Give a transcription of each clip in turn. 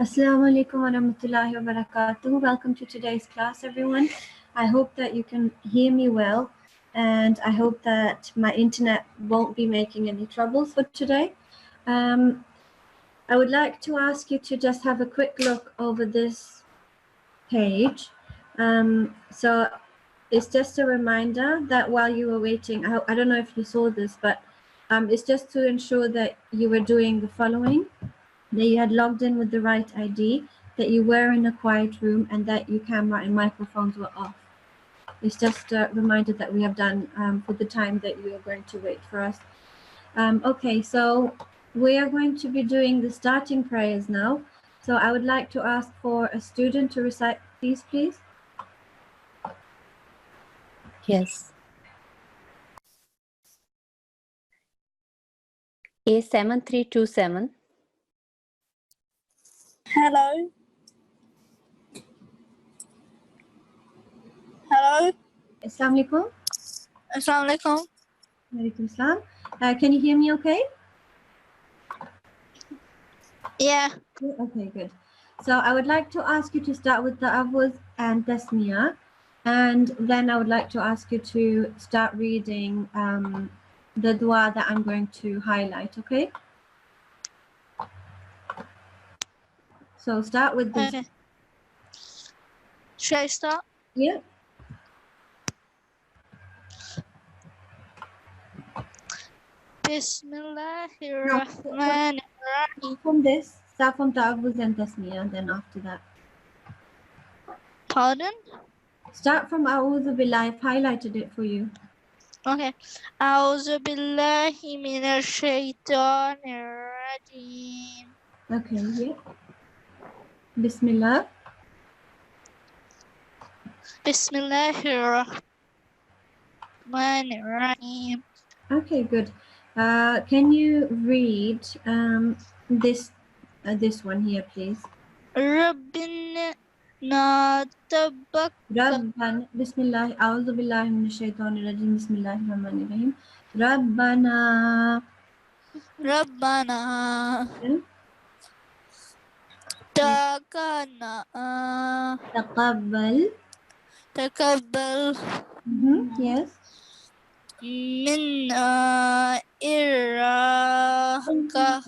Assalamu alaikum wa rahmatullahi wa barakatuh. Welcome to today's class, everyone. I hope that you can hear me well, and I hope that my internet won't be making any troubles for today. I would like to ask you to just have a quick look over this page. So it's just a reminder that while you were waiting, I don't know if you saw this, but it's just to ensure that you were doing the following: that you had logged in with the right ID, that you were in a quiet room, and that your camera and microphones were off. It's just a reminder that we have done for the time that you are going to wait for us. Okay, so we are going to be doing the starting prayers now. So I would like to ask for a student to recite these, please. Yes. A7327. Hello. Hello. Assalamu alaikum. Assalamu alaikum. Walaikum salam. Can you hear me okay? Yeah. Okay, good. So I would like to ask you to start with the Awwaz and Tasmiyah, and then I would like to ask you to start reading the dua that I'm going to highlight, okay? So start with this. Okay. Should I start? Yeah. Bismillahirrahmanirrahim. From this, start from the Awwaz and Tasmiyah, then after that. Pardon? Start from A'udhu Billah. I've highlighted it for you. Okay. A'udhu billahi minash shaitanir rajim. Okay, yeah. Bismillah. Bismillahirrahmanirrahim. Okay, good. Can you read this one here, please? Rabbina tabak. Rabban, Bismillah, A'udhu Billahi Minash Shaitanir Rajim, Bismillahir Rahmanir Rahim. Rabbana. Rabbana. Yeah. Taqabbal. Yes. Minna iraka.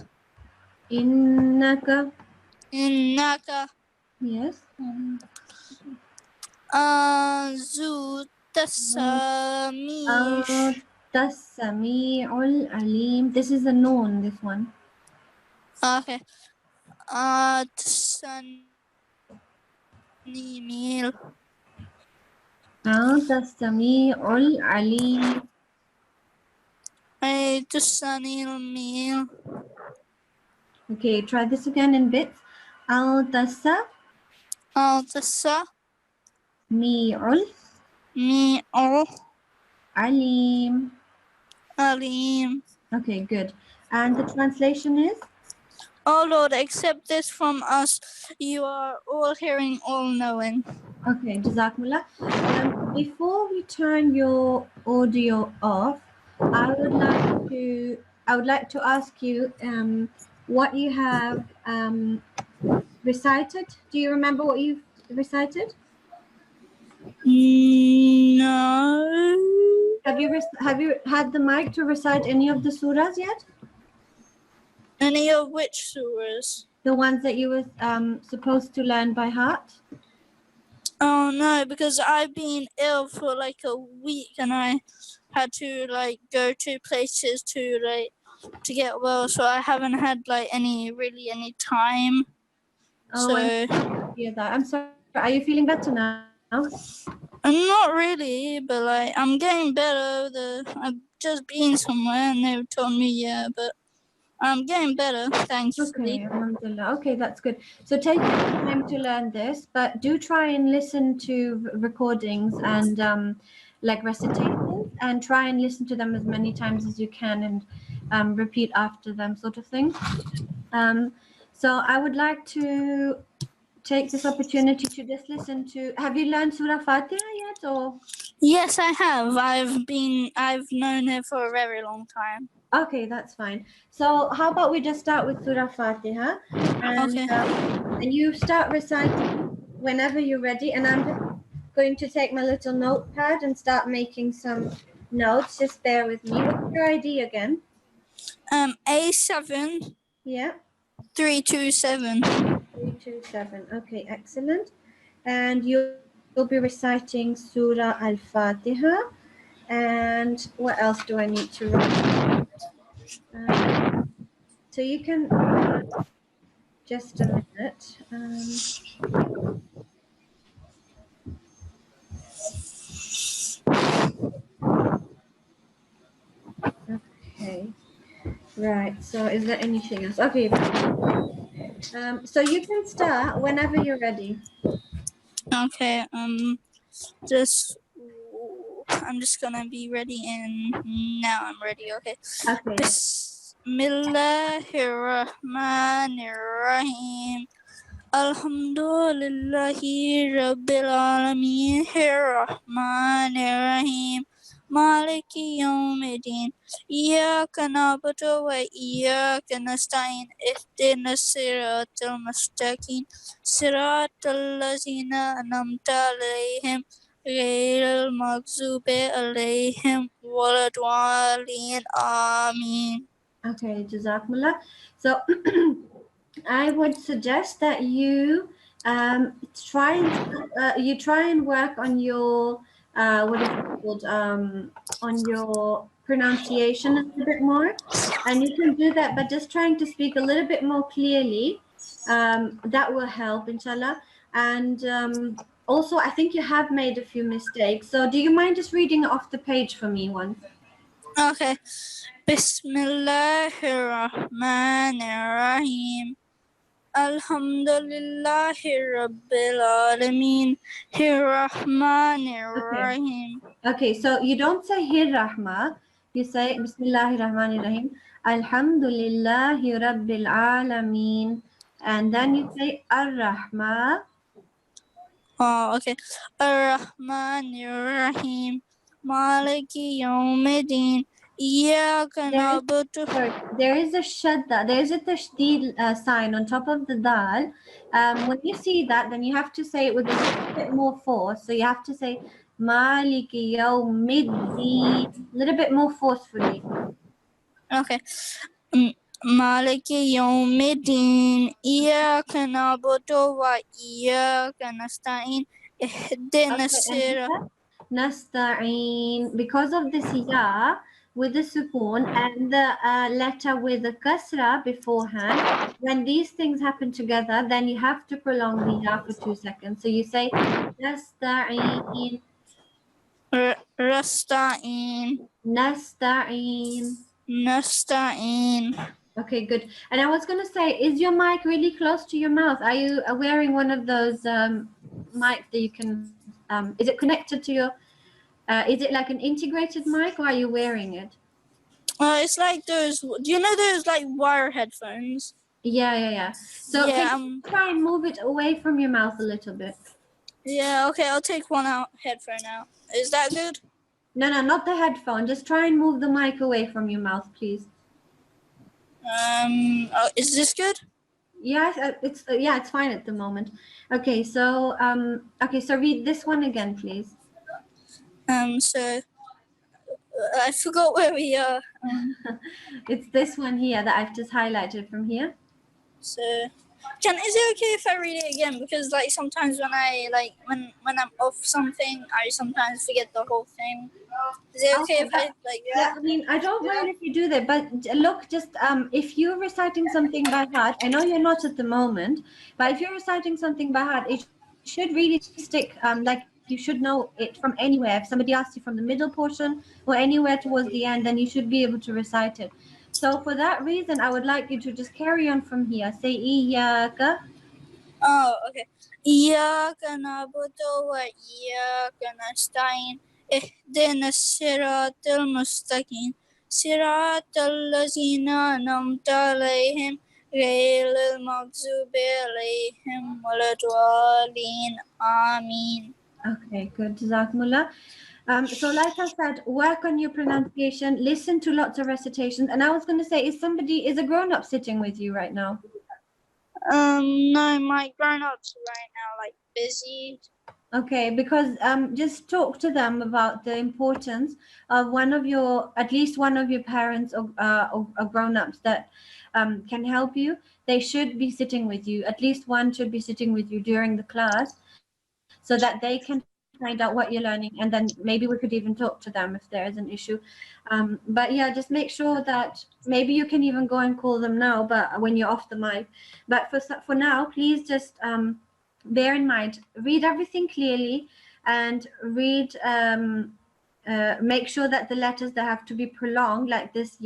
Innaka. Yes. Sami'ul Alim. This is a noun, this one. Okay. Sami'ul Sami'ul Alim. Sami'ul. Okay, try this again in bits. Mi'ul Alim. Alim. Okay, good. And the translation is? Oh Lord, accept this from us. You are all hearing, all knowing. Okay, Jazakumullah. Before we turn your audio off, I would like to ask you what you have recited. Do you remember what you've recited? No. Have you had the mic to recite any of the surahs yet? Any of which surahs? The ones that you were supposed to learn by heart? Oh no, because I've been ill for like a week and I had to like go to places to get well, so I haven't had like any time. Oh, So yeah, I'm sorry. Are you feeling better now? I'm not really, but like I'm getting better. I've just been somewhere and they told me but I'm getting better, thankfully. Okay, alhamdulillah. Okay, that's good. So take your time to learn this, but do try and listen to recordings and like recitations, and try and listen to them as many times as you can and repeat after them, sort of thing. So I would like to take this opportunity to just listen to. Have you learned Surah Fatiha yet, or? Yes, I have. I've known it for a very long time. Okay, that's fine. So how about we just start with Surah Fatiha, and Okay. and you start reciting whenever you're ready, and I'm just going to take my little notepad and start making some notes. Just bear with me. What's your ID again? A7 Yeah, 327. 327. Okay, excellent. And you'll be reciting Surah Al-Fatiha. And what else do I need to write? So you can just a minute. Okay, right. So is there anything else? Okay. So you can start whenever you're ready. Okay. Just I'm just gonna be ready, and now I'm ready. Okay. Okay. Bismillahirrahmanirrahim. Alhamdulillahi Rabbil Alameen. Rahmanirrahim. Maliki Yawmiddin. Iyyaka na'budu wa iyyaka nasta'in. Ihdinas siratal mustaqim. Siratal ladzina an'amta 'alaihim ghairil maghdubi 'alaihim waladdallin. Amin. Okay, Jazakumullah. So I would suggest that you try and work on your what is it called on your pronunciation a little bit more, and you can do that by just trying to speak a little bit more clearly. That will help, inshallah. And also, I think you have made a few mistakes. So, do you mind just reading it off the page for me once? Okay. Bismillahirrahmanirrahim. Alhamdulillahi Rabbil Alameen. Okay. Rahmanirrahim. Okay, so you don't say Hir Rahma, you say Bismillahir Rahmanir Rahim, Alhamdulillahi Rabbil Alameen, and then you say Ar Rahma. Oh, okay. Ar-Rahmanir-Rahim. Maliki Yawmiddin. Iyyaka There is, na'budu. sorry, there is a shadda, there is a tashdid sign on top of the dal. When you see that, then you have to say it with a little bit more force. So you have to say Maliki Yawmiddin, a little bit more forcefully. Okay. Maliki Yawmiddin. Iyyaka na'budu wa iyyaka nasta'in. Ihdinas Okay, and sirata. here, nasta'een, because of this ya with the sukoon and the letter with the kasra beforehand, when these things happen together, then you have to prolong the ya for 2 seconds. So you say nasta'een, Rasta'in. nasta'een. Nasta'in. Okay, good. And I was going to say, is your mic really close to your mouth? Are you wearing one of those mics that you can, is it connected to your, is it like an integrated mic or are you wearing it? It's like those. Do you know those like wire headphones? Yeah. So Yeah. can you try and move it away from your mouth a little bit? Yeah. Okay. I'll take one headphone out. Is that good? No, not the headphone. Just try and move the mic away from your mouth, please. Oh, is this good? Yes, it's fine at the moment. Okay, so read this one again, please. So I forgot where we are. It's this one here that I've just highlighted from here. So is it okay if I read it again? Because like sometimes when I when I'm off something, I sometimes forget the whole thing. Is it okay if I Yeah, I mean, I don't mind if you do that, but look, just if you're reciting something by heart, I know you're not at the moment, but if you're reciting something by heart, it should really stick. Like you should know it from anywhere. If somebody asks you from the middle portion or anywhere towards the end, then you should be able to recite it. So for that reason, I would like you to just carry on from here. Say Iyaka. Oh, okay. Iyyaka na'budu wa iyyaka nasta'in. Ihdinas siratal mustaqim. Siratal ladzina an'amta 'alaihim ghairil maghdubi 'alaihim waladdallin. Amin. Okay, good. Jazakumullah. So like I said, work on your pronunciation, listen to lots of recitations. And I was going to say, is a grown-up sitting with you right now? No, my grown-ups right now like busy. Okay, because just talk to them about the importance of at least one of your parents or grown-ups that can help you. They should be sitting with you. At least one should be sitting with you during the class so that they can find out what you're learning, and then maybe we could even talk to them if there is an issue. But yeah, just make sure that maybe you can even go and call them now, but when you're off the mic. But for now, please just bear in mind, read everything clearly, and make sure that the letters that have to be prolonged, like this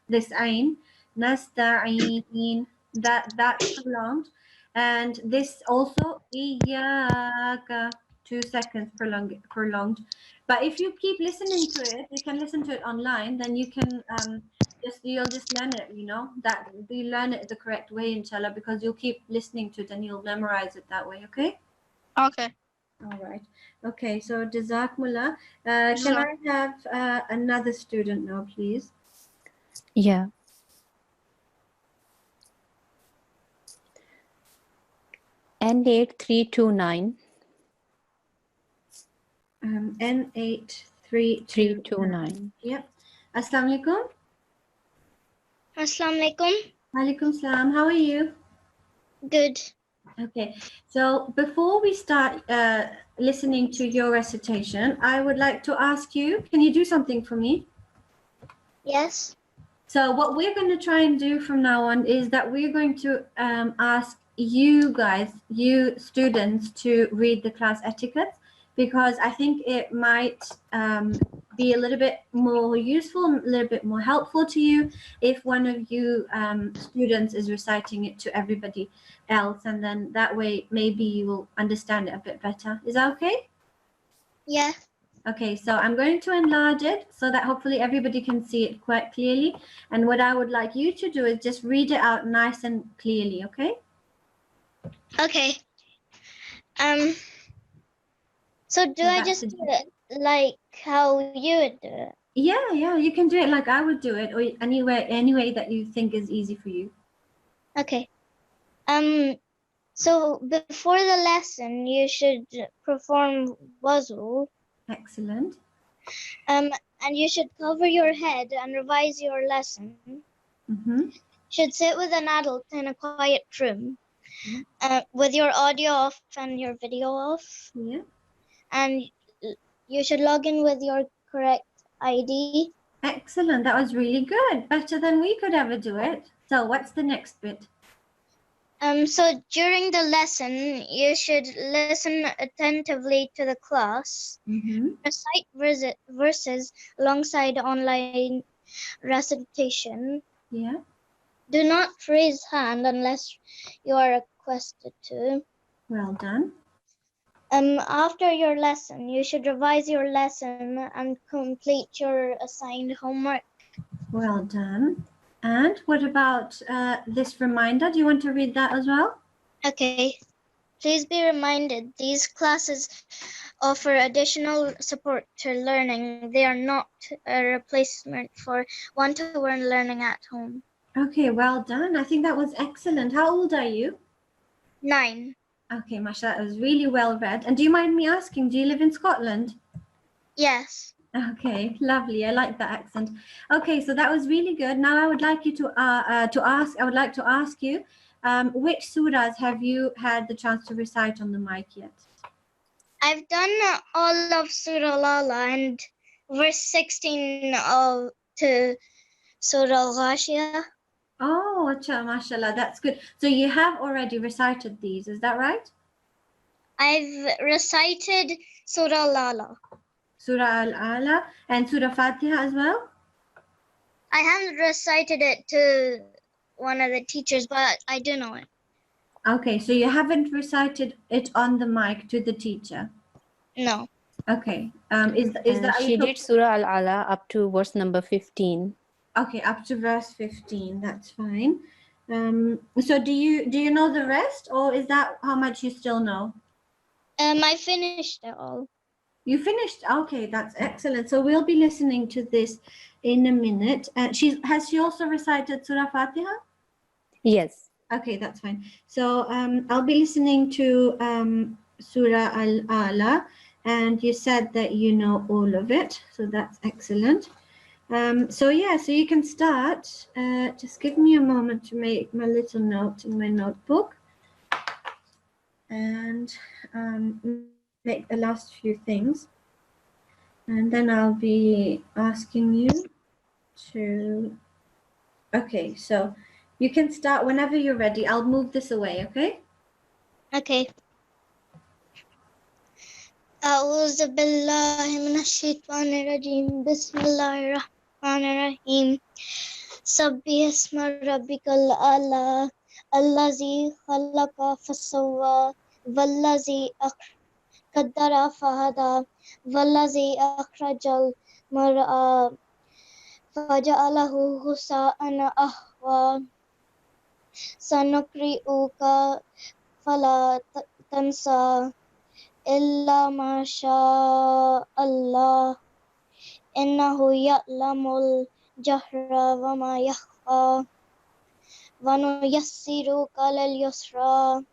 this ain, nasta'in, that's prolonged, and this also iyaka, 2 seconds prolonged. But if you keep listening to it, you can listen to it online, then you can you'll just learn it, that you learn it the correct way, inshallah, because you'll keep listening to it and you'll memorize it that way. Okay. Okay. All right. Okay, so Jazakumullah. Can I have another student now, please? Yeah. N8329. N8329. Yep. Assalamu alaikum. Assalamu alaikum. Alaikum salam. How are you? Good. Okay, so before we start listening to your recitation, I would like to ask you, can you do something for me? Yes. So what we're going to try and do from now on is that we're going to ask you guys, you students, to read the class etiquette, because I think it might be a little bit more useful, a little bit more helpful to you if one of you students is reciting it to everybody else, and then that way maybe you will understand it a bit better. Is that okay? Yeah. Okay, so I'm going to enlarge it so that hopefully everybody can see it quite clearly. And what I would like you to do is just read it out nice and clearly, okay? Okay. So do I just do it like how you would do it? Yeah, you can do it like I would do it, or any way that you think is easy for you. Okay. So before the lesson, you should perform wuzu. Excellent. And you should cover your head and revise your lesson. Mm-hmm. Should sit with an adult in a quiet room, with your audio off and your video off. Yeah. And you should log in with your correct ID. Excellent. That was really good. Better than we could ever do it. So what's the next bit? So during the lesson, you should listen attentively to the class, recite verses alongside online recitation. Yeah. Do not raise hand unless you are requested to. Well done. After your lesson, you should revise your lesson and complete your assigned homework. Well done. And what about this reminder? Do you want to read that as well? Okay. Please be reminded, these classes offer additional support to learning. They are not a replacement for one-to-one learning at home. Okay, well done. I think that was excellent. How old are you? 9. Okay, mashallah, that was really well read. And do you mind me asking, do you live in Scotland? Yes. Okay, lovely. I like that accent. Okay, so that was really good. Now I would like you to ask you, which surahs have you had the chance to recite on the mic yet? I've done all of Surah Al-Ala and verse 16 to Surah Ghashiyah. Oh, acha, mashallah, that's good. So you have already recited these, is that right? I've recited Surah Al-Ala. Surah Al-Ala and Surah Fatiha as well? I haven't recited it to one of the teachers, but I do know it. Okay, so you haven't recited it on the mic to the teacher? No. Okay. Is that she did Surah Al-Ala up to verse number 15. Okay, up to verse 15. That's fine. So do you know the rest, or is that how much you still know? I finished it all. You finished? Okay, that's excellent. So we'll be listening to this in a minute. Has she also recited Surah Fatiha? Yes. Okay, that's fine. So I'll be listening to Surah Al-Ala, and you said that you know all of it, so that's excellent. So yeah, so you can start. Just give me a moment to make my little note in my notebook and make the last few things. And then I'll be asking you to, okay, so you can start whenever you're ready. I'll move this away, okay? Okay. أعوذ بالله من الشيطان الرجيم بسم الله الرحمن الرحيم سبح اسم ربك الأعلى الذي خلق فسوى والذي قدر فهدى والذي أخرج المرعى فجعله غثاء أحوى سنقرئك فلا تنسى إلا ما شاء الله إنه يعلم الجهر وما يخفى ونيسرك لليسرى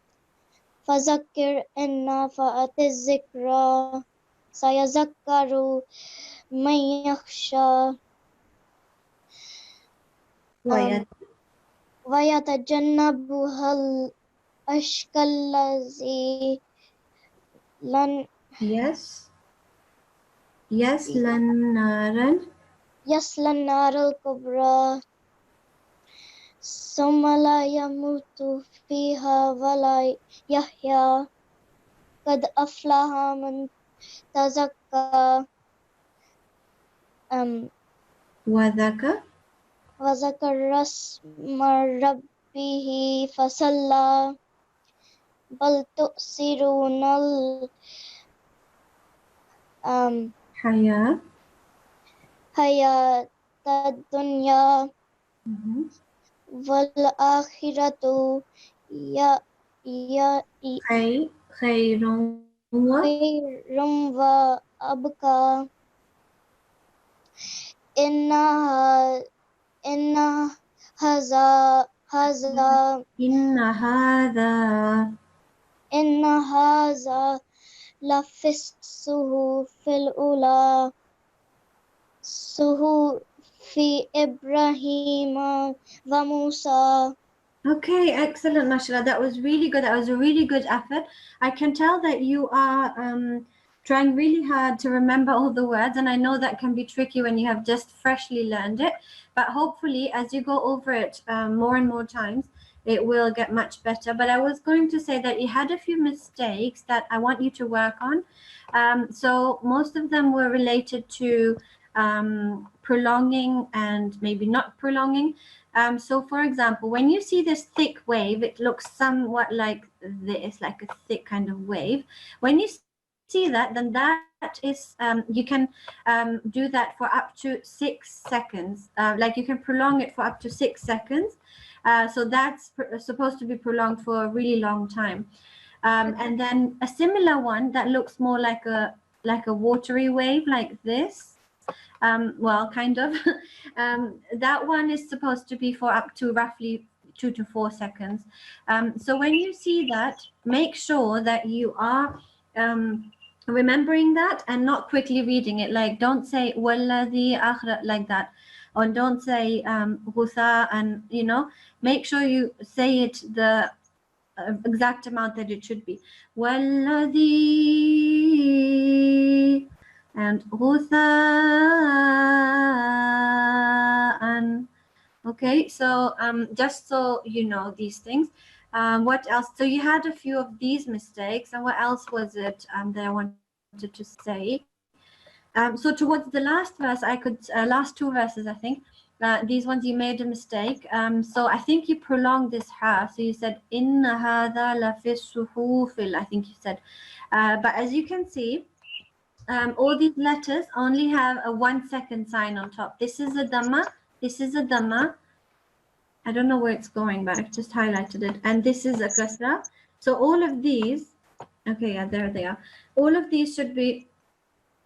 فذكر إن نفعت الذكرى سيذكر من يخشى ويتجنبها الأشقى الذي يصلى النار يصلى النار الكبرى ثم لا يموت فيها ولا يحيا قد أفلح من تزكى وذكر اسم ربه فصلى بل تؤثرون حياة الدنيا والآخرة خير وأبقى إن هذا لفي الصحف الأولى صحف إبراهيم وموسى. Okay, excellent, mashallah. That was really good. That was a really good effort. I can tell that you are trying really hard to remember all the words, and I know that can be tricky when you have just freshly learned it. But hopefully, as you go over it more and more times, it will get much better. But I was going to say that you had a few mistakes that I want you to work on. So most of them were related to prolonging and maybe not prolonging. So for example, when you see this thick wave, it looks somewhat like this, like a thick kind of wave. When you see that, then that is, you can do that for up to 6 seconds. Like you can prolong it for up to 6 seconds. So that's supposed to be prolonged for a really long time. And then a similar one that looks more like a watery wave like this. Well, kind of. That one is supposed to be for up to roughly 2 to 4 seconds. So when you see that, make sure that you are remembering that and not quickly reading it. Like, don't say walladhi akhra like that, or don't say ghutha, and make sure you say it the exact amount that it should be. Walladhi and ghuthaan. Okay, so just so you know these things. What else? So you had a few of these mistakes, and what else was it that I wanted to say? So towards the last verse, last 2 verses, I think, these ones you made a mistake. So I think you prolonged this ha. So you said inna hadha la fi suhufil, I think you said. But as you can see, all these letters only have a 1 second sign on top. This is a dhamma. This is a dhamma. I don't know where it's going, but I've just highlighted it. And this is a kasra. So all of these, okay, yeah, there they are. All of these should be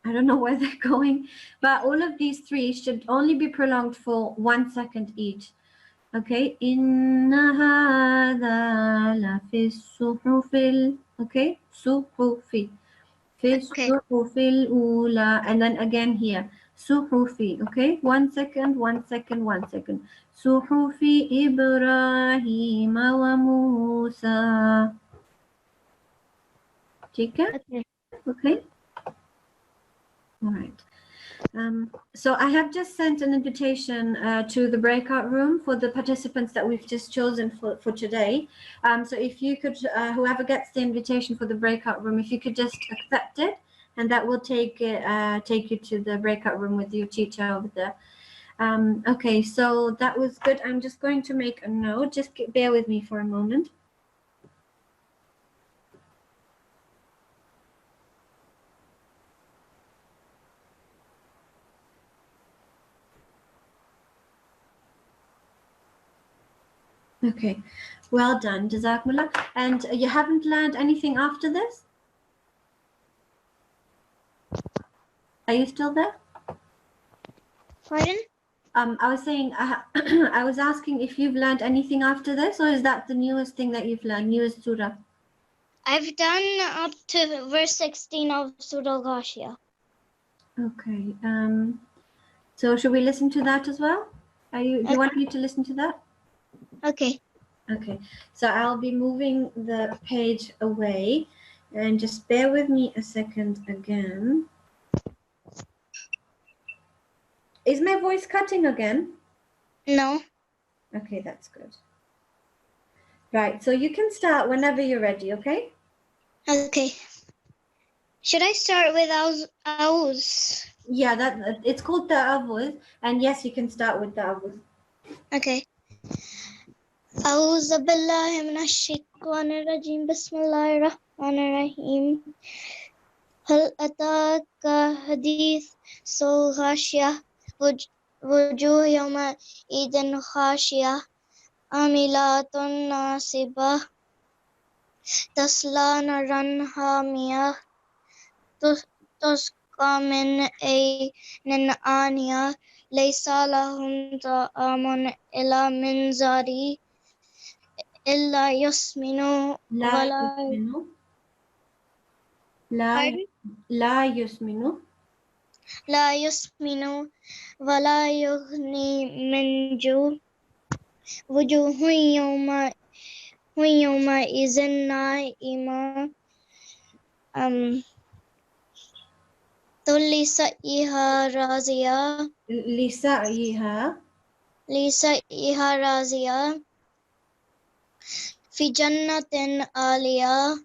I don't know where they're going, but all of these three should only be prolonged for 1 second each. Okay, inna hadha la fi suhufil, okay, suhufi, fi Okay. suhufil ula, and then again here, suhufi, okay, 1 second, 1 second, 1 second, suhufi Ibrahim wa Musa, Okay. okay, all right. So I have just sent an invitation to the breakout room for the participants that we've just chosen for today. So if you could, whoever gets the invitation for the breakout room, if you could just accept it, and that will take you to the breakout room with your teacher over there. Okay, so that was good. I'm just going to make a note. Just bear with me for a moment. Okay, well done, Jazakumullah. And you haven't learned anything after this? Are you still there? Pardon? I was saying, I was asking if you've learned anything after this, or is that the newest thing that you've learned, newest surah? I've done up to verse 16 of Surah Ghashiyah. Okay. So should we listen to that as well? Do you want me to listen to that? Okay. Okay. So I'll be moving the page away, and just bear with me a second again. Is my voice cutting again? No. Okay, that's good. Right. So you can start whenever you're ready. Okay. Okay. Should I start with Auz? Yeah, that it's called ta'awuz, and yes, you can start with ta'awuz. Okay. أعوذ بالله من الشيطان الرجيم بسم الله الرحمن الرحيم هل أتاك حديث غاشية وجوه يومئذ خاشية عاملة ناصبة تصلى نارا حامية تسقى من عين آنية ليس لهم طعام إلا من ضريع إلا يسمن لا ولا يسمن لا Pardon? لا يسمن لا يسمن ولا يغني من جوع وجوه يومئذ ناعمة لسعيها راضية لسعيها راضية في جنة عالية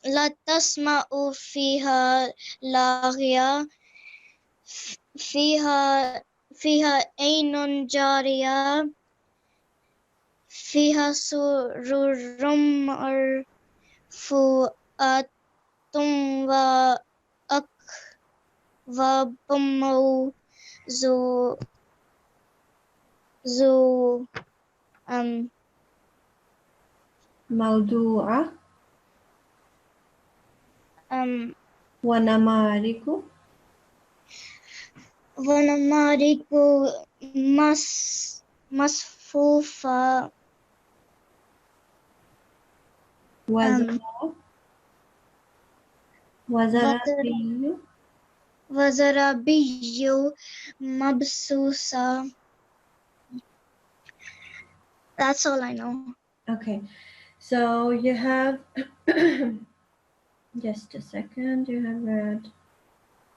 لا تسمع فيها لاغية فيها عين جارية فيها سرر مرفوعة وأكواب موضوعة ونمارق مصفوفة وزرابي وزرابي مبثوثة. That's all I know. Okay, so you have just a second, you have read.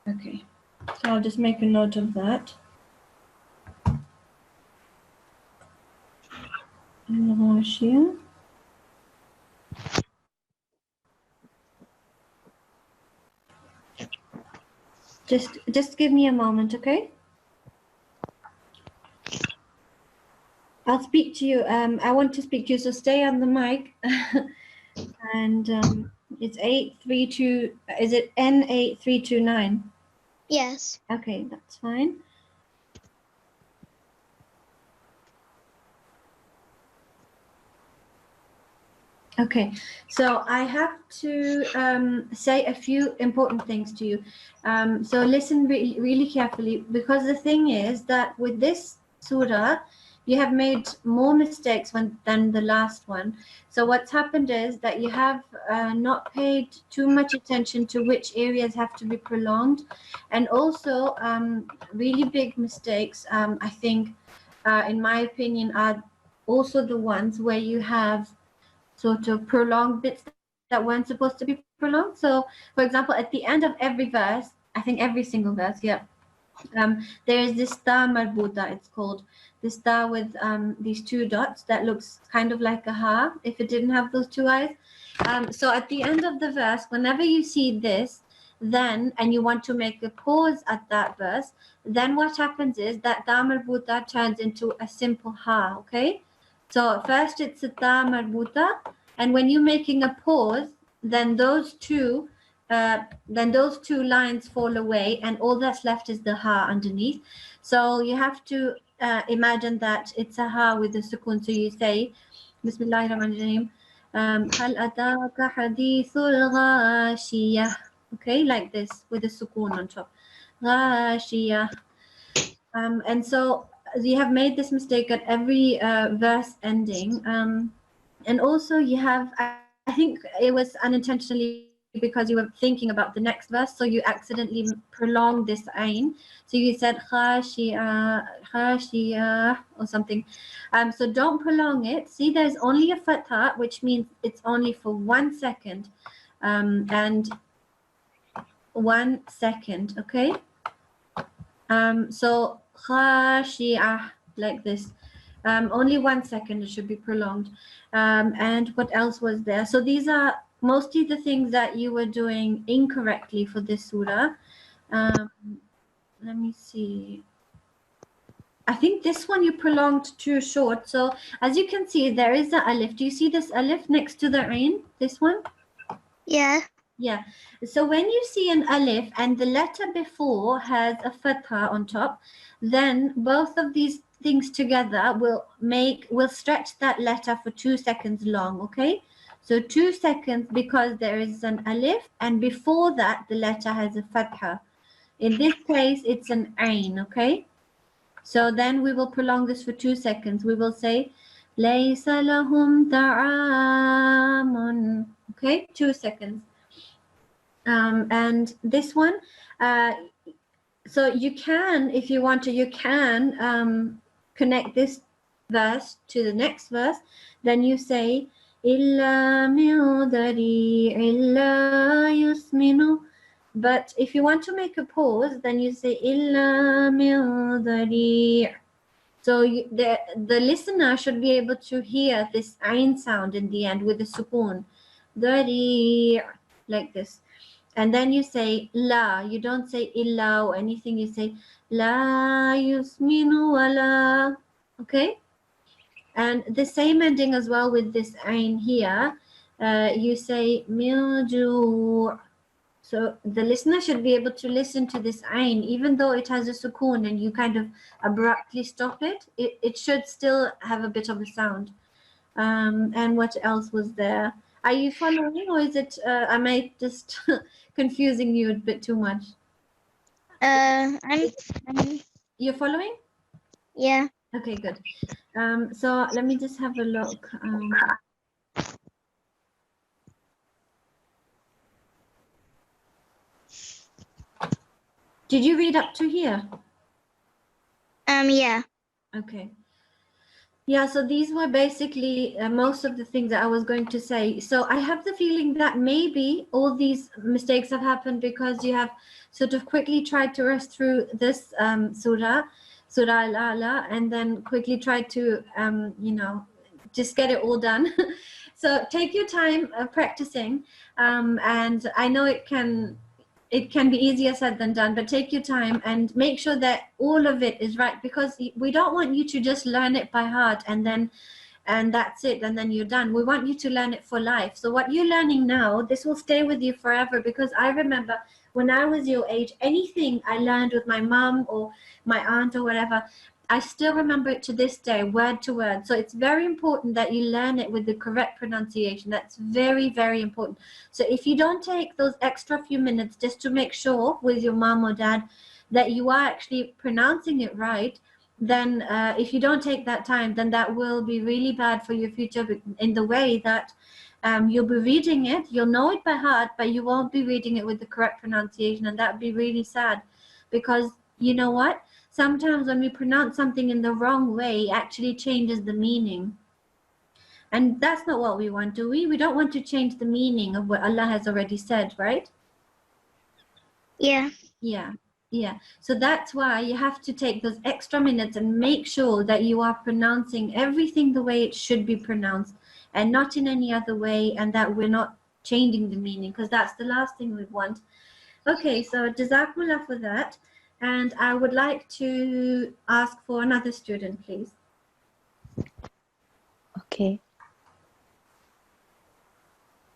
Okay, so I'll just make a note of that. Ghashiyah. Just give me a moment, okay? I'll speak to you. I want to speak to you, so stay on the mic. And it's 832. Is it N8329? Yes. Okay, that's fine. Okay, so I have to say a few important things to you. So listen really carefully, because the thing is that with this surah, you have made more mistakes than the last one. So what's happened is that you have not paid too much attention to which areas have to be prolonged, and also really big mistakes, I think, in my opinion, are also the ones where you have sort of prolonged bits that weren't supposed to be prolonged. So, for example, at the end of every verse, I think every single verse, yeah, there is this ta marbuta, it's called, this ta with these two dots that looks kind of like a ha if it didn't have those two eyes. So at the end of the verse, whenever you see this, then and you want to make a pause at that verse, then what happens is that ta marbuta turns into a simple ha. Okay, so first it's a ta marbuta, and when you're making a pause, then those two lines fall away, and all that's left is the ha underneath. So you have to imagine that it's a ha with a sukun. So you say, Bismillahir Rahmanir Rahim. هل أتاك حديث الغاشية. Okay, like this with a sukun on top. غاشية. And so you have made this mistake at every verse ending. And also you have, I think it was unintentionally because you were thinking about the next verse, so you accidentally prolonged this ain. So you said khashia, khashia or something. So don't prolong it. See, there's only a fatha, which means it's only for 1 second. And 1 second, okay? So khashia, like this. Only 1 second, it should be prolonged. And what else was there? So these are mostly the things that you were doing incorrectly for this surah. Let me see. I think this one you prolonged too short. So as you can see, there is a alif. Do you see this alif next to the ain? This one? Yeah. Yeah. So when you see an alif and the letter before has a fatha on top, then both of these things together will stretch that letter for 2 seconds long. Okay. So 2 seconds because there is an alif, and before that the letter has a fatha. In this case, it's an ain. Okay. So then we will prolong this for 2 seconds. We will say, لَيْسَ لَهُمْ طَعَامٌ. Okay, 2 seconds. And this one, so you can, if you want to, you can connect this verse to the next verse. Then you say, إِلَّا مِن ضَرِيعٍ لَا يُسْمِنُ. But if you want to make a pause, then you say إِلَّا مِن ضَرِيعٍ. So the listener should be able to hear this ain sound in the end with the sukoon. ضَرِيعٍ, like this. And then you say la. You don't say illa or anything. You say la yusminu wala. Okay. And the same ending as well with this ain here. You say milju. So the listener should be able to listen to this ain, even though it has a sukoon and you kind of abruptly stop it. It should still have a bit of a sound. And what else was there? Are you following, or is it? Am I just confusing you a bit too much? I'm You're following? yeah. Okay, good. So let me just have a look. Did you read up to here? Yeah. Okay. Yeah, so these were basically most of the things that I was going to say. So I have the feeling that maybe all these mistakes have happened because you have sort of quickly tried to rush through this surah Al-A'la, and then quickly tried to, just get it all done. So take your time practicing. And I know it can be easier said than done, but take your time and make sure that all of it is right, because we don't want you to just learn it by heart and that's it, and then you're done. We want you to learn it for life. So what you're learning now, this will stay with you forever, because I remember when I was your age, anything I learned with my mom or my aunt or whatever, I still remember it to this day, word to word. So it's very important that you learn it with the correct pronunciation. That's very, very important. So if you don't take those extra few minutes just to make sure with your mom or dad that you are actually pronouncing it right, then if you don't take that time, then that will be really bad for your future in the way that you'll be reading it, you'll know it by heart, but you won't be reading it with the correct pronunciation, and that would be really sad, because you know what? Sometimes when we pronounce something in the wrong way, it actually changes the meaning. And that's not what we want, do we? We don't want to change the meaning of what Allah has already said, right? Yeah. Yeah. So that's why you have to take those extra minutes and make sure that you are pronouncing everything the way it should be pronounced and not in any other way, and that we're not changing the meaning, because that's the last thing we want. Okay, so Jazakumullah for that. And I would like to ask for another student, please. Okay.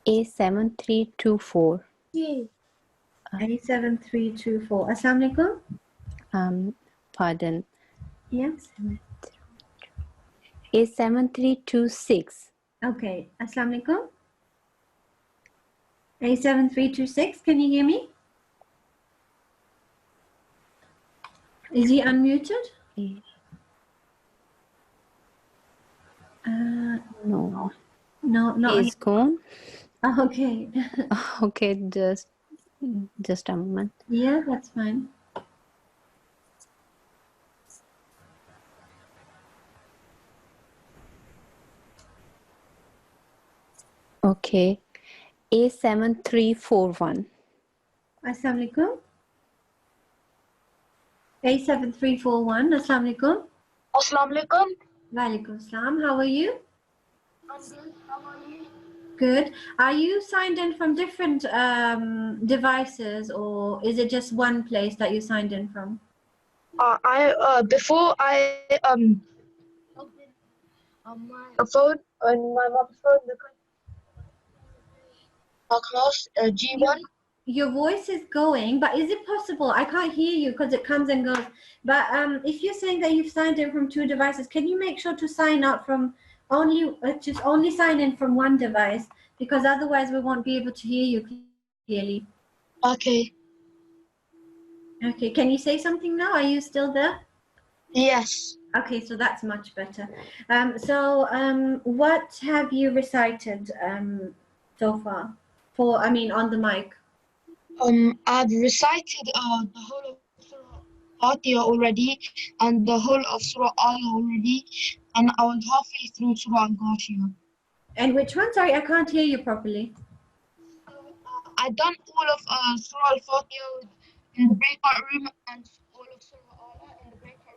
A7324. A7324. Assalamu alaikum. Pardon. Yes. A7326. Okay. Assalamu alaikum. A7326. Can you hear me? Is he unmuted? No. No, not. He's gone. Oh, okay. Okay, just a moment. Yeah, that's fine. Okay. A7341. Assalamu alaikum. A7341. Assalamu alaikum. Assalamu alaikum. Wa alaikum assalam. How are you? I'm good. How are you? Good. Are you signed in from different devices, or is it just one place that you signed in from? Before I logged in on my phone, on my mom's phone, because our class G1. Your voice is going, but is it possible? I can't hear you because it comes and goes. But if you're saying that you've signed in from two devices, can you make sure to sign out from only sign in from one device, because otherwise we won't be able to hear you clearly. Okay. Okay, can you say something now? Are you still there? Yes. Okay, so that's much better. What have you recited so far? On the mic. I've recited the whole of Surah Fatiha already, and the whole of Surah Al already, and I was halfway through Surah Ghashiyah. And which one? Sorry, I can't hear you properly. I done all of Surah Al Fatiha in the breakout room, and all of Surah Al in the breakout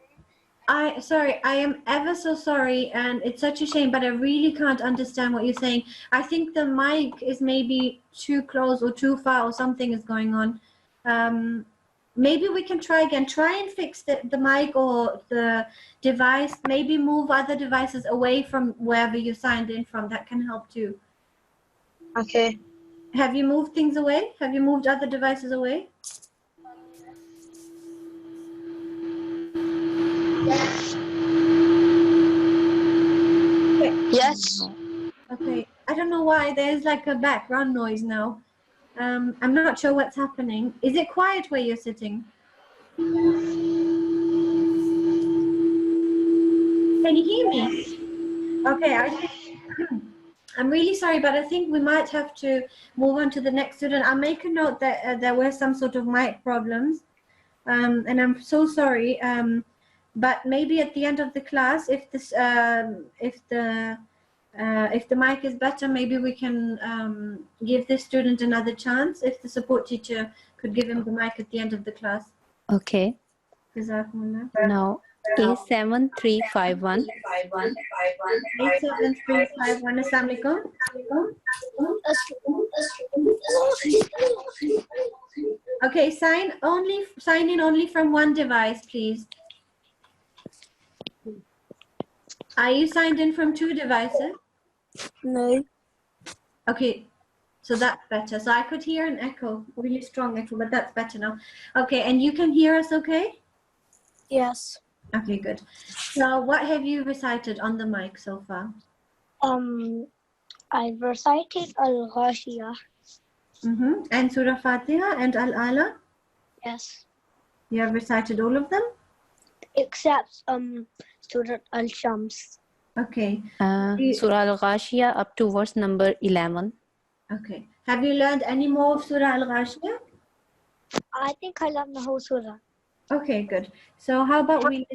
room. Sorry, I am ever so sorry, and it's such a shame, but I really can't understand what you're saying. I think the mic is maybe too close or too far, or something is going on. Maybe we can try again. Try and fix the mic or the device. Maybe move other devices away from wherever you signed in from. That can help too. Okay. Have you moved things away? Have you moved other devices away? Yes. Yes. Okay. I don't know why there's like a background noise now. I'm not sure what's happening. Is it quiet where you're sitting? Can you hear me? Okay, I'm really sorry, but I think we might have to move on to the next student. I'll make a note that there were some sort of mic problems, and I'm so sorry. But maybe at the end of the class, if the mic is better, maybe we can give this student another chance. If the support teacher could give him the mic at the end of the class. Okay. Jazakumullah. Now A7351. 87351. Assalamu alaikum. Okay, sign in only from one device, please. Are you signed in from two devices? No. Okay, so that's better. So I could hear an echo, a really strong echo, but that's better now. Okay, and you can hear us okay? Yes. Okay, good. So what have you recited on the mic so far? I recited Al-Ghashiyah. And Surah Fatiha and Al-Ala? Yes. You have recited all of them? Except Surah Al-Shams. Okay. Surah Al-Ghashiyah up to verse number 11. Okay. Have you learned any more of Surah Al-Ghashiyah? I think I learned the whole surah. Okay, good. So how about we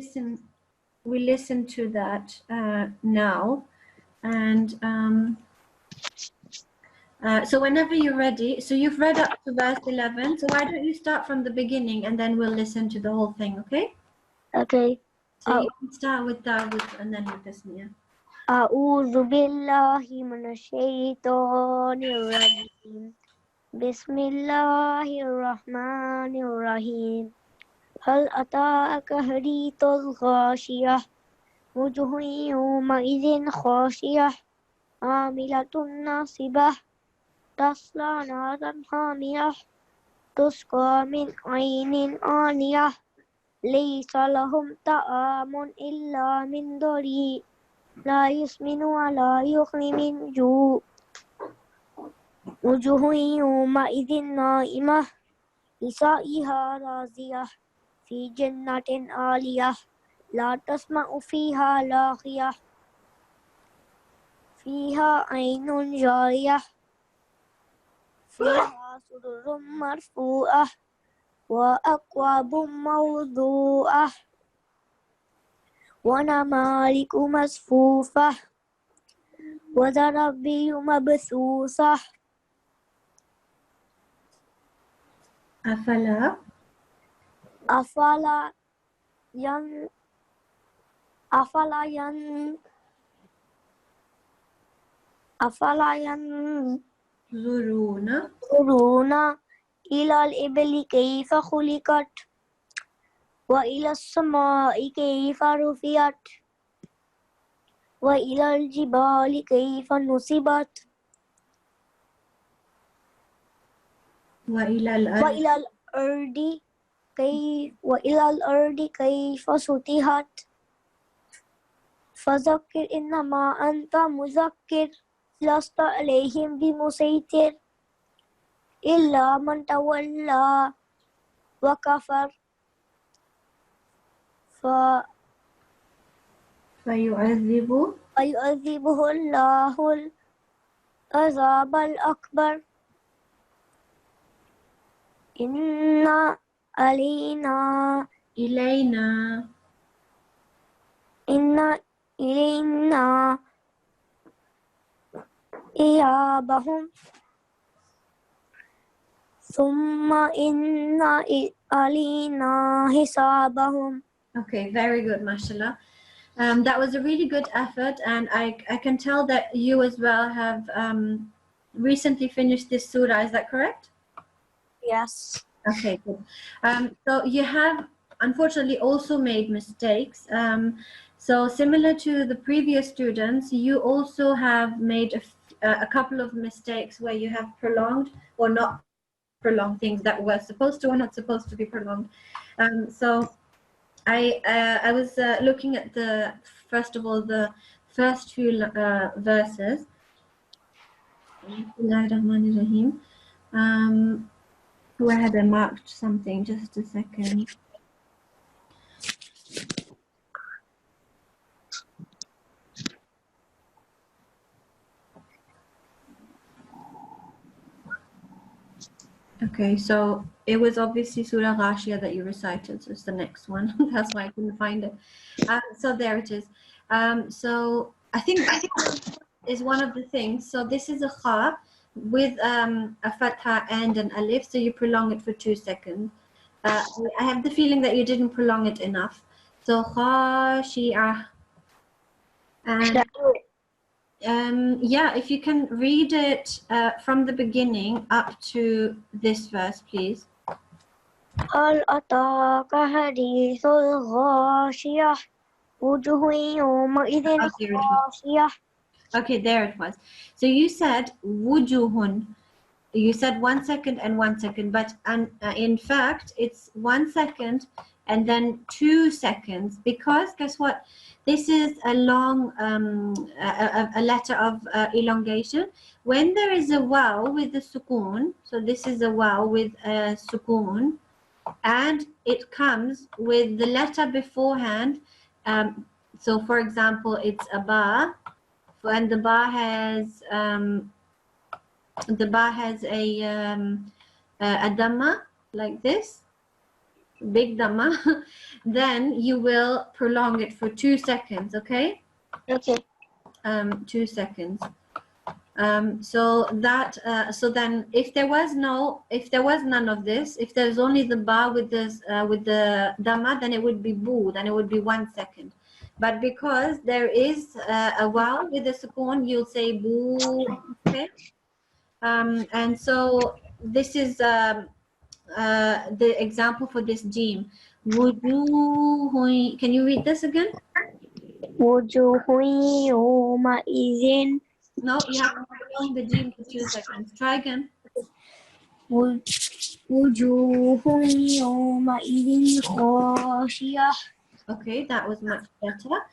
listen to that now, and so whenever you're ready. So you've read up to verse 11. So why don't you start from the beginning, and then we'll listen to the whole thing, okay? Okay. So you can start with Dawud and then with Tasmiyah. أعوذ بالله من الشيطان الرجيم بسم الله الرحمن الرحيم هل أتاك حديث الغاشية وجوه يومئذ خاشية عاملة ناصبة تصلى نارا حامية تسقى من عين آنية ليس لهم طعام إلا من ضريع لا يسمن ولا يغني من جوع وجوه يومئذ نائمة لسعيها راضية في جنة عالية لا تسمع فيها لاغية فيها عين جارية فيها سرر مرفوعة وأكواب موضوعة ونمارق مصفوفة وزرابي مبثوثة أفلا أفلا ينظرون إلى الإبل كيف خلقت وإلى السماء كيف رفعت وإلى الجبال كيف نصبت وإلى الأرض كيف سطحت فذكر إنما أنت مذكر لست عليهم بمسيطر إلا من تولى وكفر فيعذبه الله العذاب الأكبر إن إلينا إيابهم ثم إن علينا حسابهم. Okay, very good, mashallah. That was a really good effort, and I can tell that you as well have recently finished this surah. Is that correct? Yes. Okay, good. So you have unfortunately also made mistakes. So similar to the previous students, you also have made a couple of mistakes where you have prolonged or not prolonged things that were supposed to or not supposed to be prolonged. So I was looking at the first few verses. Where had I marked something? Just a second. Okay, so it was obviously Surah Ghashiyah that you recited, so it's the next one. That's why I couldn't find it. So there it is. So I think is one of the things. So this is a kha with a fatha and an alif, so you prolong it for 2 seconds. I have the feeling that you didn't prolong it enough. So khashiyah. And yeah, if you can read it from the beginning up to this verse, please. هل أتاك حديث الغاشية وجوه يومئذ خاشية. Okay, there it was. So you said wujuhun. You said 1 second and 1 second, but in fact it's 1 second and then 2 seconds, because guess what? This is a long, a letter of elongation. When there is a waw with the sukoon, so this is a waw with a sukoon, and it comes with the letter beforehand. So for example, it's a ba, and the ba has a dhamma like this, big dhamma. Then you will prolong it for 2 seconds, okay? Okay. 2 seconds. So that so then if there was none of this, if there's only the ba with this with the dhamma, then it would be bu, then it would be 1 second. But because there is a waw with the sukoon, you'll say bu, okay? And so this is the example for this jim. Wujuhu, can you read this again? Wujuhu yawma'idhin. No, you have to prolong the jim for 2 seconds. Try again. Wujuhu yawma'idhin khashiyah. Okay, that was much better.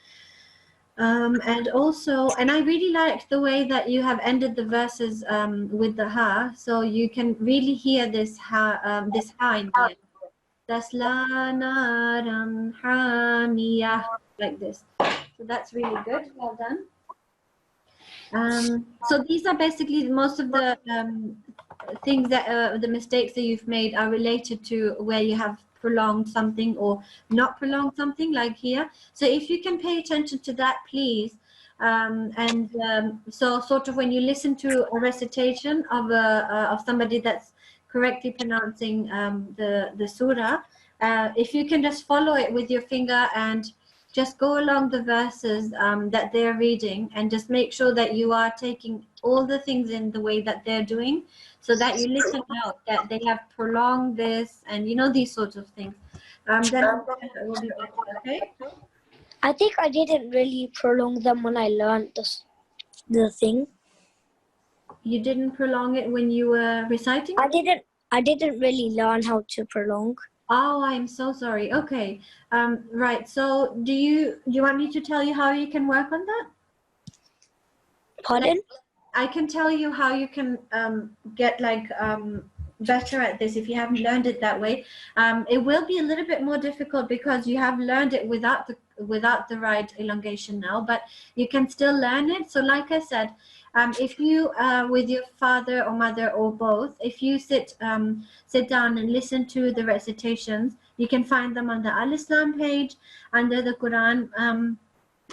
And also, and I really liked the way that you have ended the verses with the ha, so you can really hear this ha in the end. Tasla naran hamiyah, like this. So that's really good. Well done. So these are basically most of the things that the mistakes that you've made are related to where you have prolonged something or not prolonged something, like here. So if you can pay attention to that, please. So sort of when you listen to a recitation of somebody that's correctly pronouncing the surah, if you can just follow it with your finger and just go along the verses that they're reading, and just make sure that you are taking all the things in the way that they're doing, so that you listen out that they have prolonged this, and you know, these sorts of things. Then it will be better, okay? I think I didn't really prolong them when I learned the thing. You didn't prolong it when you were reciting? I didn't really learn how to prolong. Oh, I'm so sorry. Okay. Right. So do you want me to tell you how you can work on that? Pardon? I can tell you how you can get like better at this if you haven't learned it that way. It will be a little bit more difficult because you have learned it without the right elongation now, but you can still learn it. So like I said, if you with your father or mother or both, if you sit down and listen to the recitations, you can find them on the Al-Islam page under the Quran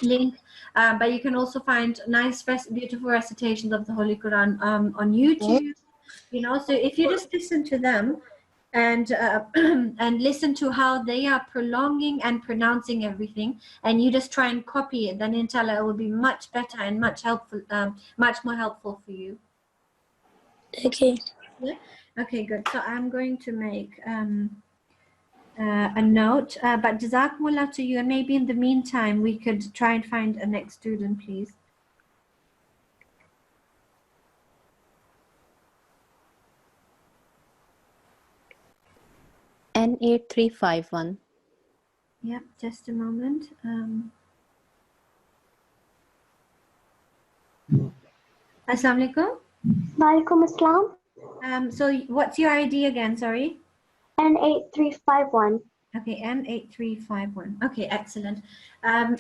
link, but you can also find nice beautiful recitations of the Holy Quran on YouTube, you know. So if you just listen to them and and listen to how they are prolonging and pronouncing everything, and you just try and copy it, then inshallah it will be much better and much more helpful for you. Okay. Yeah. Okay, good. So I'm going to make a note, but jazakumullah to you, and maybe in the meantime we could try and find a next student, please. N8351. Yep, just a moment. Assalamu alaikum. Walaikum assalam. So what's your ID again? Sorry. N8351. Okay, N8351. Okay, excellent.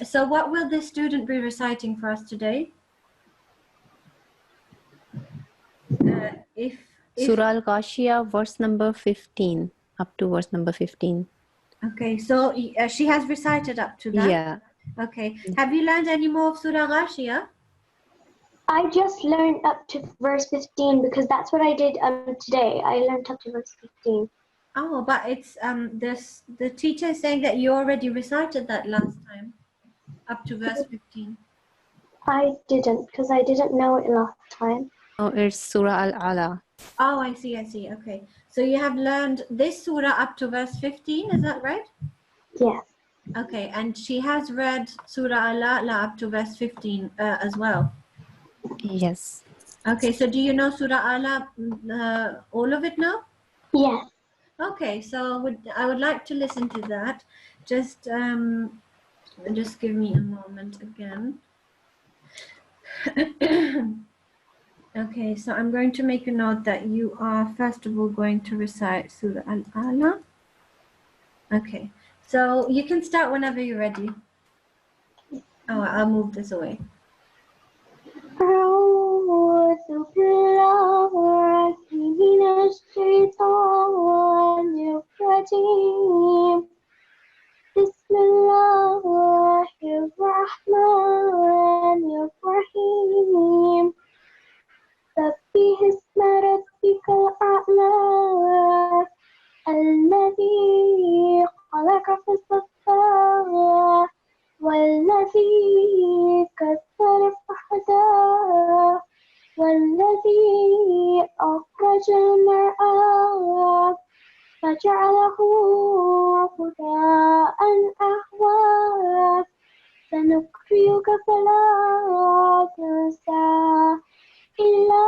So what will this student be reciting for us today? If Surah Al-Ghashiyah, verse number 15, up to verse number 15. Okay, so she has recited up to that? Yeah. Okay. Have you learned any more of Surah Ghashiyah? I just learned up to verse 15 because that's what I did today. I learned up to verse 15. Oh, but it's the teacher is saying that you already recited that last time, up to verse 15. I didn't because I didn't know it last time. Oh, it's Surah Al-Ala. Oh, I see. Okay. So you have learned this surah up to verse 15, is that right? Yes. Okay, and she has read Surah Al-A'la up to verse 15 as well. Yes. Okay, so do you know Surah Al-A'la, all of it now? Yes. Okay, so I would like to listen to that. Just give me a moment again. Okay, so I'm going to make a note that you are first of all going to recite Surah Al-Ala. Okay, so you can start whenever you're ready. Oh, I'll move this away. أعوذ بالله من الشيطان الرجيم بسم الله الرحمن الرحيم سبح اسم ربك الأعلى الذي خلق فسوى والذي كسر فهدى والذي أخرج المرعى فجعله غثاء أحوى سنقرئك فلا تنسى إلا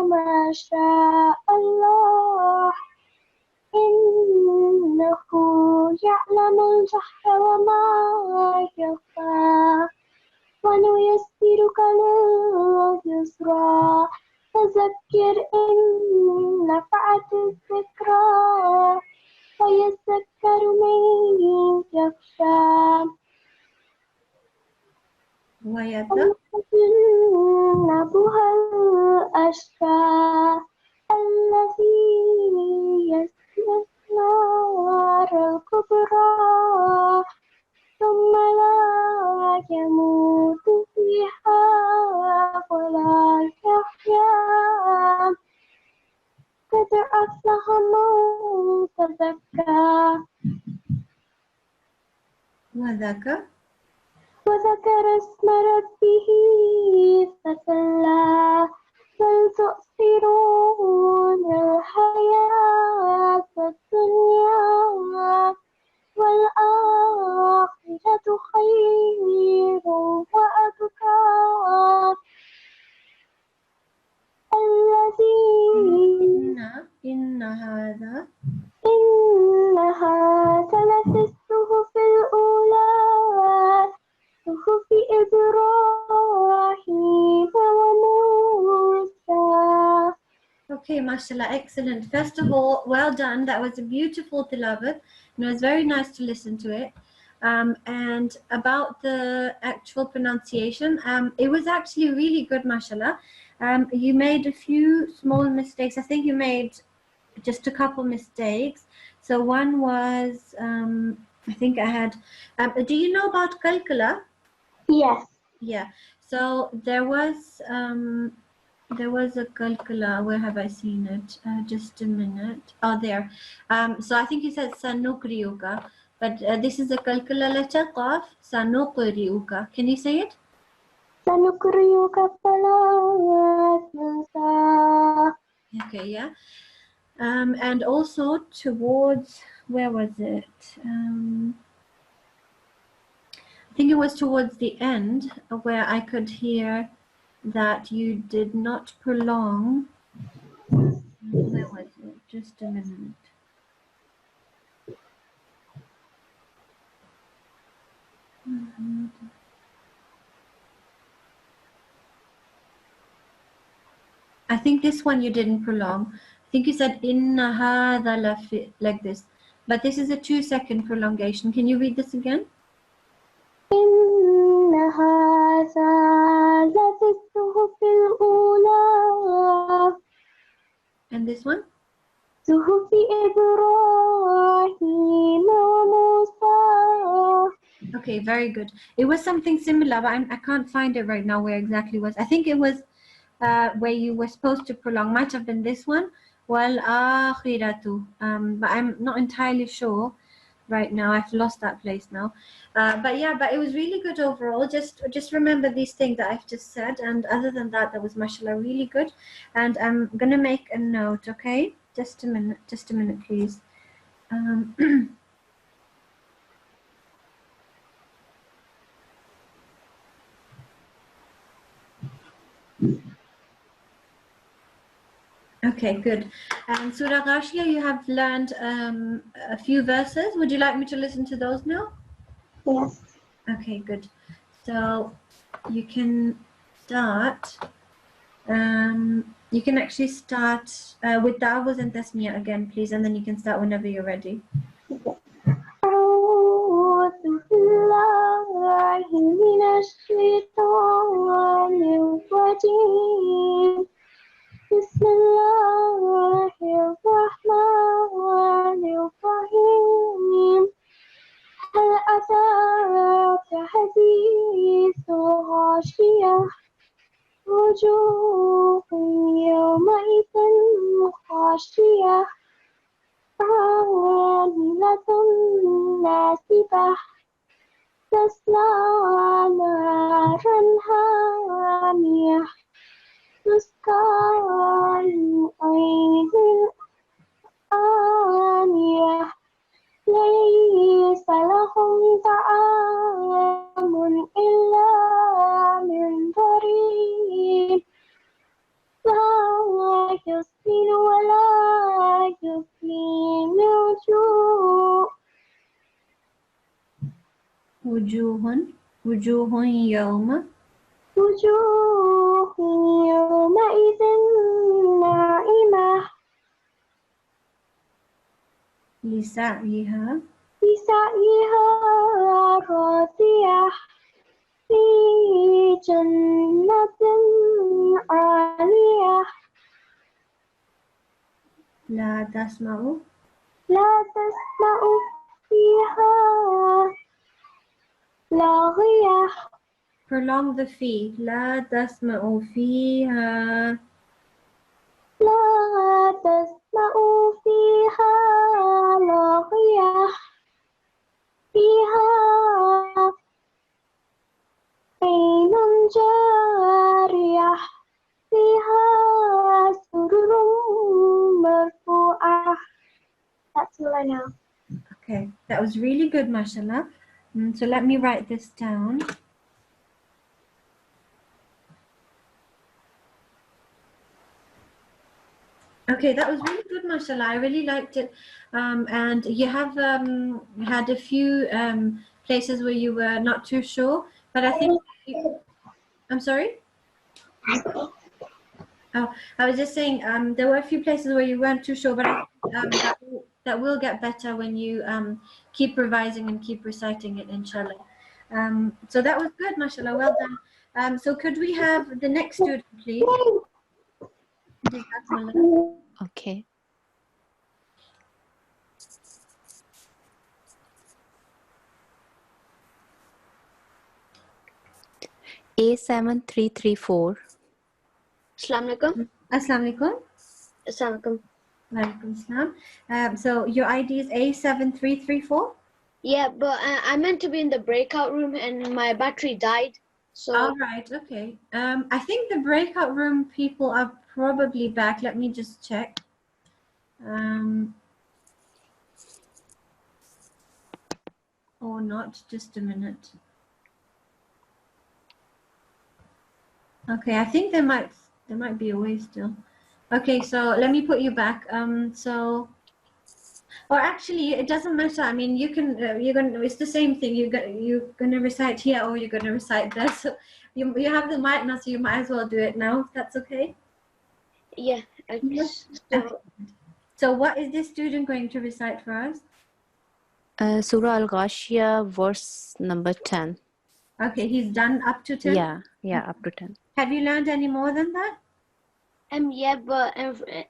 ما شاء الله إنه يعلم الجهر وما يخفى ونيسرك لليسرى فذكر إن نفعت الذكرى ويذكر من يخشى ويتجنبها الأشقى الذي يصلى النار الكبرى ثم لا يموت فيها ولا يحيا قد أفلح من تزكى وذكر اسم ربه فصلى بل تؤثرون الحياة الدنيا والآخرة خير وأبقى الذي إن هذا لفي الصحف الأولى صحف إبراهيم وموسى. Okay, mashallah, excellent. First of all, well done. That was a beautiful tilawat. It was very nice to listen to it. And about the actual pronunciation, it was actually really good, mashallah. You made a few small mistakes. I think you made just a couple mistakes. So one was, I think I had, do you know about kalkula? Yes. Yeah. So there was a kalkula. Where have I seen it? Just a minute. Oh, there. So I think he said sanukriuka, but this is a kalkula letter qaf. Sanukriuka. Can you say it? سنقرئك فلا تنسى. Okay, yeah. And also towards, where was it? I think it was towards the end where I could hear that you did not prolong. Where was it? Just a minute. I think this one you didn't prolong. I think you said inna hadha lafi, like this. But this is a 2-second prolongation. Can you read this again? إن هذا لفي الصحف الأولى And this one? صحف إبراهيم وموسى. Okay, very good. It was something similar, but I can't find it right now where exactly it was. I think it was where you were supposed to prolong. Might have been this one. Wal akhiratu. But I'm not entirely sure right now. I've lost that place now. But yeah, but it was really good overall. Just remember these things that I've just said, and other than that, that was mashallah really good. And I'm gonna make a note, okay? Just a minute, please. Okay, good. And Surah Ghashiyah, you have learned a few verses. Would you like me to listen to those now? Yes. Okay, good. So you can start. You can actually start with Dawaz and Tasmiyah again, please, and then you can start whenever you're ready. أعوذ بالله من الشيطان الرجيم بسم الله الرحمن الرحيم هل أتاك حديث غاشية وجوه يومئذ خاشية عاملة ناصبة تصلى نارا حامية تسقى من عين آنية ليس لهم طعام إلا من ضريع لا يسمن ولا يغني من جوع وجوه وجوه يومئذ ناعمة لسعيها لسعيها راضية في جنة عالية لا تسمع فيها لاغية prolong the fee لا تسمع فيها لا تسمع فيها لاغية فيها عين جارية فيها سرر مرفوعة. That's all I know. Okay, that was really good, mashallah. So let me write this down. Okay, that was really good, mashallah. I really liked it. And you have had a few places where you were not too sure, but I think I'm sorry? Oh, I was just saying there were a few places where you weren't too sure, but I think, that will get better when you keep revising and keep reciting it, inshallah. So that was good, mashallah. Well done. So could we have the next student, please? Okay. A7334. Assalamu alaikum. Assalamu alaikum. Assalamu alaikum. Walaikum salam. So your ID is A7334? Yeah, but I meant to be in the breakout room and my battery died. So All right, okay. I think the breakout room people are probably back. Let me just check. Or not, just a minute. Okay, I think they might be away still. Okay, so let me put you back. Or actually, it doesn't matter. I mean, you can it's the same thing. You're gonna recite here or you're gonna recite there. So you have the mic now, so you might as well do it now. If that's okay. yeah. Yes. So what is this student going to recite for us? Surah Al-Ghashiyah, verse number 10. Okay, he's done up to 10. Yeah, up to 10. Have you learned any more than that? Yeah, but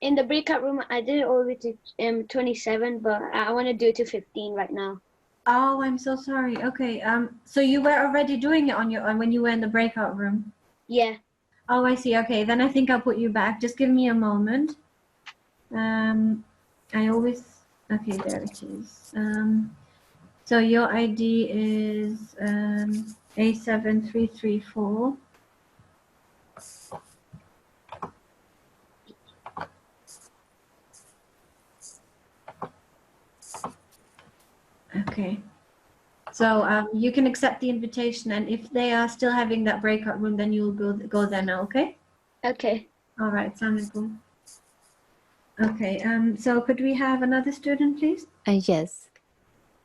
in the breakout room I did it all the way to 27, but I want to do it to 15 right now. Oh, I'm so sorry. Okay. So you were already doing it on your own when you were in the breakout room. Yeah. Oh, I see. Okay, then I think I'll put you back. Just give me a moment. Okay, there it is. So your ID is A7334. Okay. So you can accept the invitation, and if they are still having that breakout room, then you'll go there now, okay? Okay. All right. Assalamu alaikum. Okay, so could we have another student, please? Yes.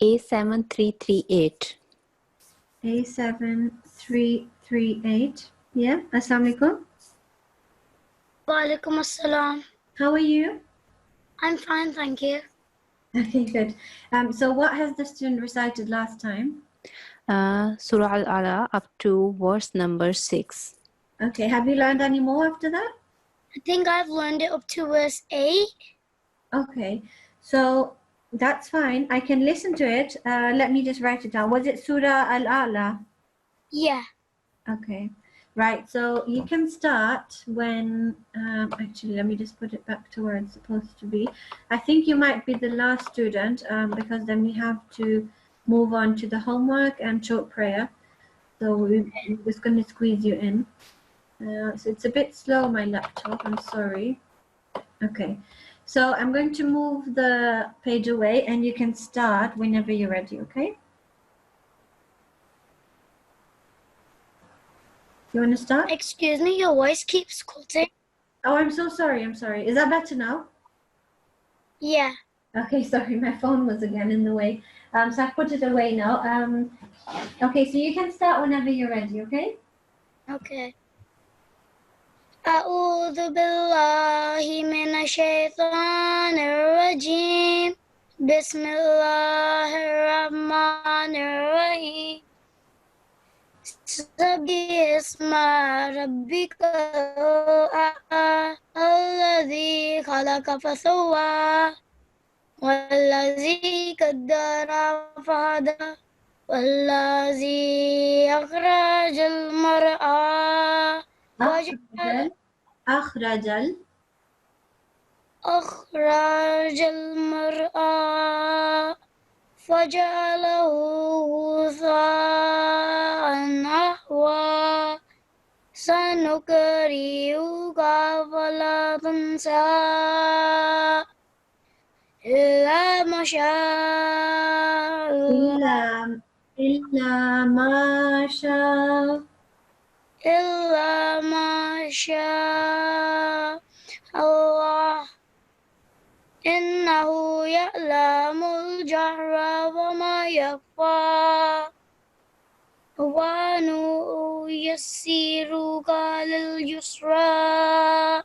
A7338. A7338. Yeah, Assalamu alaikum. Walaikum assalam. How are you? I'm fine, thank you. Okay, good. So what has the student recited last time? Surah Al-Ala up to verse number 6. Okay, have you learned any more after that? I think I've learned it up to verse 8. Okay, so that's fine. I can listen to it. Let me just write it down. Was it Surah Al-A'la? Yeah. Okay, right. So you can start when, actually, let me just put it back to where it's supposed to be. I think you might be the last student because then we have to move on to the homework and short prayer. So we're just going to squeeze you in. So it's a bit slow, my laptop. I'm sorry. Okay, so I'm going to move the page away and you can start whenever you're ready, okay? You want to start? Excuse me, your voice keeps cutting. Oh, I'm so sorry. I'm sorry. Is that better now? Yeah. Okay, sorry. My phone was again in the way. So I put it away now. Okay, so you can start whenever you're ready, okay? Okay. أعوذ بالله من الشيطان الرجيم بسم الله الرحمن الرحيم سبح اسم ربك الأعلى الذي خلق فسوى والذي قدر فهدى والذي أخرج المرعى أخرج المرعى فجعله غثاء أحوى سنقرئك فلا تنسى إلا ما شاء الله إلا ما شاء إلا ما شاء الله إنه يعلم الجهر وما يخفى ونيسرك لليسرى.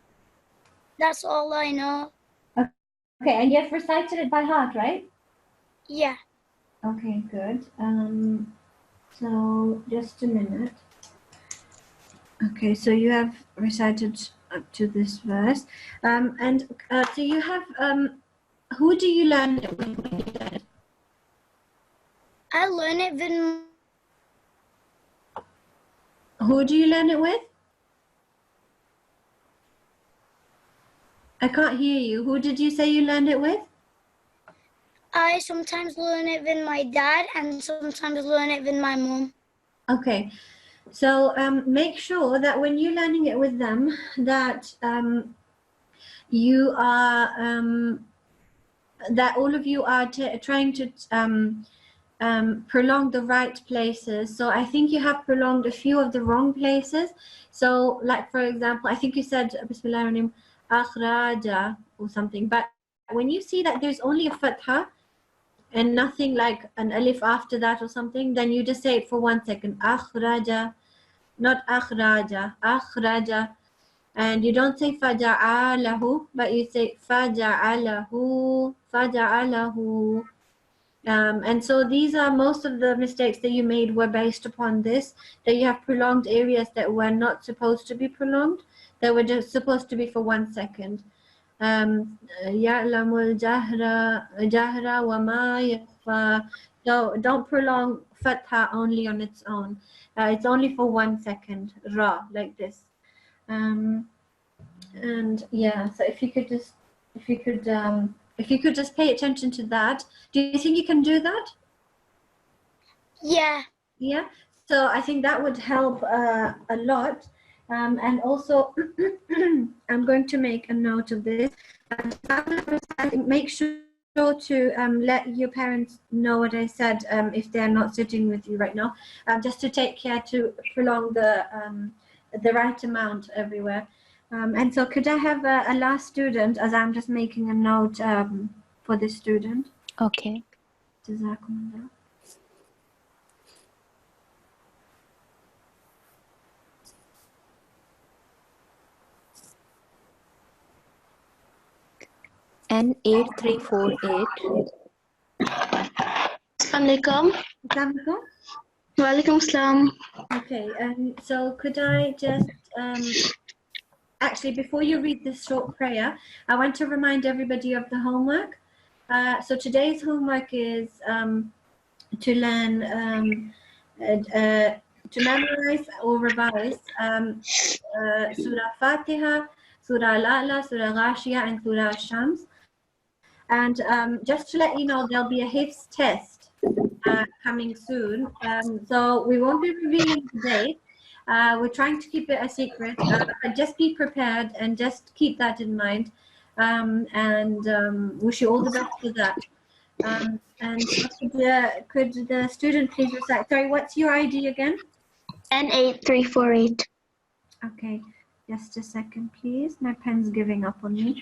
That's all I know. Okay, and you have recited it by heart, right? Yeah. Okay, good. So just a minute. Okay, so you have recited up to this verse. And so you have, who do you learn it with when you learn it? I learn it with... Who do you learn it with? I can't hear you. Who did you say you learned it with? I sometimes learn it with my dad and sometimes learn it with my mom. Okay, so make sure that when you're learning it with them, that you are that all of you are trying to prolong the right places. So I think you have prolonged a few of the wrong places. So like for example, I think you said Bismillahirrahmanirrahim akhraja or something, but when you see that there's only a fatha and nothing like an alif after that or something, then you just say it for 1 second. Akhraja, not akhraja, akhraja. And you don't say faja'alahu, but you say faja'alahu, faja'alahu. And so these are most of the mistakes that you made were based upon this, that you have prolonged areas that were not supposed to be prolonged, that were just supposed to be for 1 second. Ya'lamul jahra wa ma yakhfa. So don't prolong fatha only on its own. It's only for 1 second, ra, like this. And yeah, so if you could just pay attention to that. Do you think you can do that? Yeah. Yeah, so I think that would help a lot. And also I'm going to make a note of this. Make sure to let your parents know what I said if they're not sitting with you right now, just to take care to prolong the right amount everywhere. And so could I have a last student, as I'm just making a note for this student? Okay. Jazakumullah. N8348. Assalamualaikum. Assalamualaikum. Waalaikumsalam. Okay, so could I just actually, before you read this short prayer, I want to remind everybody of the homework. So today's homework is to learn, to memorize or revise Surah Fatiha, Surah Al-A'la, Surah Ghashiyah, and Surah Shams. And just to let you know, there'll be a Hifz test coming soon. So we won't be revealing today. We're trying to keep it a secret, but just be prepared and just keep that in mind. And wish you all the best for that. And so could the student please recite? Sorry, what's your ID again? N8348. Okay, just a second, please. My pen's giving up on me.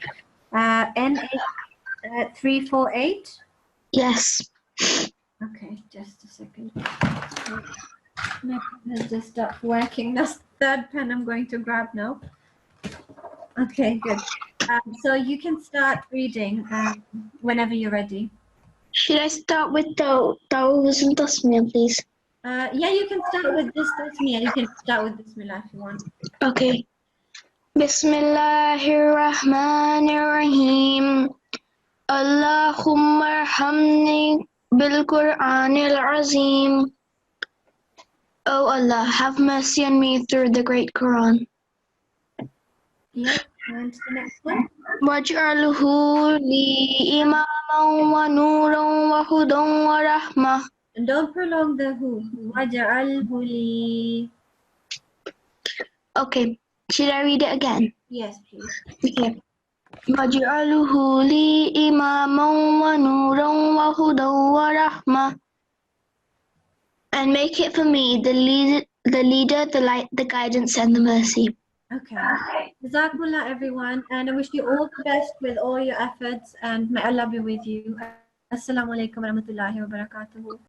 N8348. Yes. Okay, just a second. My pen has just stopped working. That's the third pen I'm going to grab now. Okay, good. So you can start reading whenever you're ready. Should I start with the Tawuz and Tasmiyah, please? Yeah, you can start with this Tasmiyah. You can start with Bismillah if you want. Okay. Bismillahirrahmanirrahim. Allahumma arhamni bil Qur'anil Azim. Oh Allah, have mercy on me through the great Quran. Yep, and the next one. Waj'alhu li imaman wa nuran wa hudan wa rahmah. And don't prolong the who. Waj'alhu li. Okay, should I read it again? Yes, please. Okay. Waj'alhu li imaman wa nuran wa hudan wa rahmah. And make it for me the leader, the light, the guidance, and the mercy. Okay. Jazakumullah, everyone. And I wish you all the best with all your efforts. And may Allah be with you. Assalamu alaikum wa rahmatullahi wa barakatuhu.